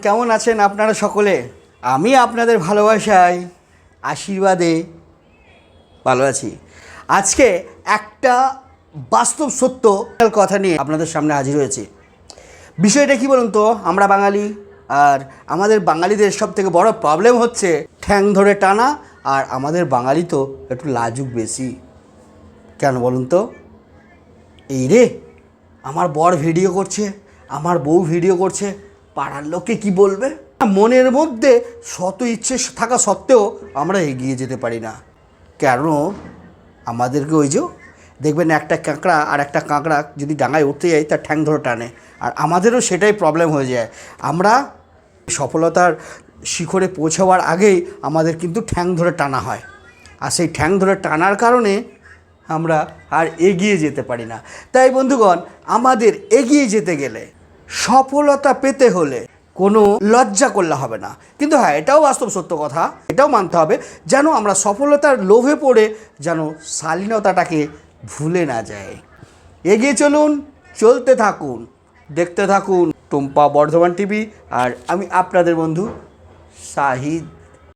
কেমন আছেন আপনারা সকলে? আমি আপনাদের ভালোবাসায় আশীর্বাদে ভালো আছি। আজকে একটা বাস্তব সত্য কথা নিয়ে আপনাদের সামনে হাজির হয়েছি। বিষয়টা কি বলুন তো, আমরা বাঙালি, আর আমাদের বাঙালিদের সব থেকে বড় প্রবলেম হচ্ছে ঠ্যাং ধরে টানা। আর আমাদের বাঙালি তো একটু লাজুক বেশি। কেন বলুন তো? এই রে, আমার বর ভিডিও করছে, আমার বউ ভিডিও করছে, পাড়ার লোকে কি বলবে? মনের মধ্যে শত ইচ্ছে থাকা সত্ত্বেও আমরা এগিয়ে যেতে পারি না। কেন? আমাদেরকে ওই যে দেখবেন, একটা কাঁকড়া আর একটা কাঁকড়া যদি ডাঙায় উঠতে যায় তার ঠ্যাং ধরে টানে, আর আমাদেরও সেটাই প্রবলেম হয়ে যায়। আমরা সফলতার শিখরে পৌঁছাবার আগেই আমাদের কিন্তু ঠ্যাং ধরে টানা হয়, আর সেই ঠ্যাং ধরে টানার কারণে আমরা আর এগিয়ে যেতে পারি না। তাই বন্ধুগণ, আমাদের এগিয়ে যেতে গেলে, সফলতা পেতে হলে কোনো লজ্জা করলে হবে না। কিন্তু হ্যাঁ, এটাও বাস্তব সত্য কথা, এটাও মানতে হবে যেন আমরা সফলতার লোভে পড়ে যেন শালীনতাটাকে ভুলে না যায়। এগিয়ে চলুন, চলতে থাকুন, দেখতে থাকুন টুম্পা বর্ধমান টিভি। আর আমি আপনাদের বন্ধু শাহিদ।